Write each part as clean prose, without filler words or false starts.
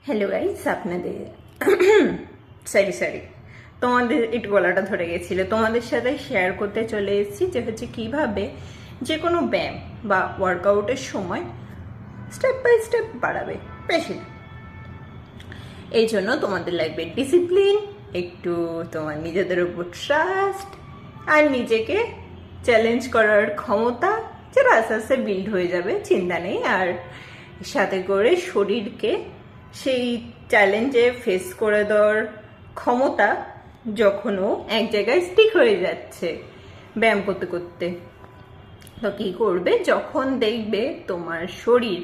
Hello guys, আপনাদের sorry তোমাদের একটু গলাটা ধরে গেছিল। তোমাদের সাথে শেয়ার করতে চলে এসেছি যে হচ্ছে কীভাবে যে কোনো ব্যায়াম বা ওয়ার্কআউটের সময় স্টেপ বাই স্টেপ বাড়াবে, বেশি না। এই জন্য তোমাদের লাগবে ডিসিপ্লিন, একটু তোমার নিজেদের উপর ট্রাস্ট আর নিজেকে চ্যালেঞ্জ করার ক্ষমতা, যেটা আস্তে আস্তে বিল্ড হয়ে যাবে, চিন্তা নেই। আর সাথে করে শরীরকে সেই চ্যালেঞ্জে ফেস করে দেওয়ার ক্ষমতা, যখন ও এক জায়গায় স্টিক হয়ে যাচ্ছে ব্যায়াম করতে করতে, তো কী করবে, যখন দেখবে তোমার শরীর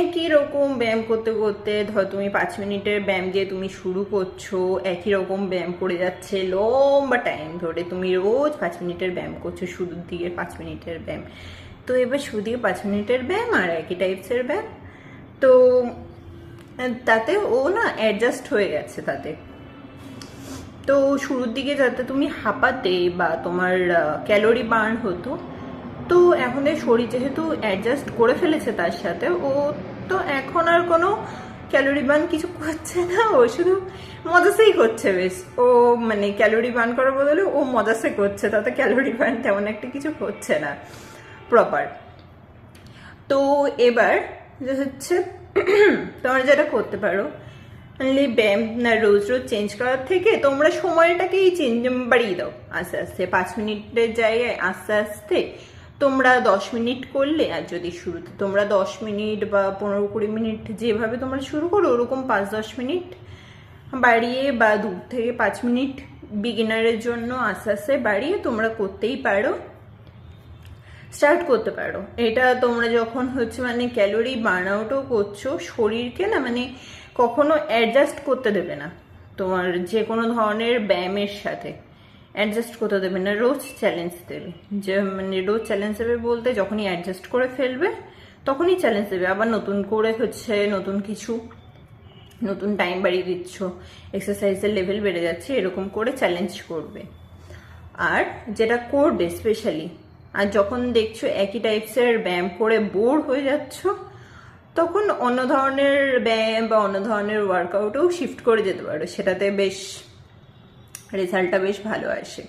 একই রকম ব্যায়াম করতে করতে, ধর তুমি 5 মিনিটের ব্যায়াম দিয়ে তুমি শুরু করছো, একই রকম ব্যায়াম করে যাচ্ছে লম্বা টাইম ধরে, তুমি রোজ 5 মিনিটের ব্যায়াম করছো, শুরুর দিকে 5 মিনিটের ব্যায়াম, তো এবার শুরু দিকে 5 মিনিটের ব্যায়াম আর একই টাইপসের ব্যায়াম, তো তাতে ও না অ্যাডজাস্ট হয়ে গেছে তাতে। তো শুরুর দিকে যাতে তুমি হাঁপাতে বা তোমার ক্যালোরি বার্ন হতো, তো এখন এই শরীর যেহেতু অ্যাডজাস্ট করে ফেলেছে তার সাথে, ও তো এখন আর কোনো ক্যালোরি বার্ন কিছু করছে না, ও শুধু মজাসেই করছে। বেশ, ও মানে ক্যালোরি বার্ন করার বদলে ও মজাসে করছে, তাতে ক্যালোরি বার্ন তেমন একটা কিছু হচ্ছে না প্রপার। তো এবার যে হচ্ছে তোমরা যেটা করতে পারো, মানে ব্যায়াম না রোজ রোজ চেঞ্জ করার থেকে তোমরা সময়টাকেই বাড়িয়ে দাও আস্তে আস্তে। 5 মিনিটের জায়গায় আস্তে আস্তে তোমরা 10 মিনিট করলে, আর যদি শুরুতে তোমরা 10 মিনিট বা 15-20 মিনিট যেভাবে তোমরা শুরু করো, ওরকম 5-10 মিনিট বাড়িয়ে, বা 2 থেকে 5 মিনিট বিগিনারের জন্য আস্তে আস্তে বাড়িয়ে তোমরা করতেই পারো, স্টার্ট করতে পারো। এটা তোমরা যখন হচ্ছে মানে ক্যালোরি বার্ন আউটও করছো, শরীরকে না মানে কখনো অ্যাডজাস্ট করতে দেবে না, তোমার যে কোনো ধরনের ব্যায়ামের সাথে অ্যাডজাস্ট করতে দেবে না, রোজ চ্যালেঞ্জ দেবে। যে মানে রোজ চ্যালেঞ্জ দেবে বলতে, যখনই অ্যাডজাস্ট করে ফেলবে তখনই চ্যালেঞ্জ দেবে, আবার নতুন করে হচ্ছে নতুন কিছু, নতুন টাইম বাড়িয়ে দিচ্ছ, এক্সারসাইজের লেভেল বেড়ে যাচ্ছে, এরকম করে চ্যালেঞ্জ করবে। আর যেটা করবে স্পেশালি, আর যখন দেখছো একই টাইপসের ব্যায়াম করে বোর হয়ে যাচ্ছ, তখন অন্য ধরনের ব্যায়াম বা অন্য ধরনের ওয়ার্কআউটেও শিফট করে যেতে পারো, সেটাতে বেশ রেজাল্টটা বেশ ভালো আসে।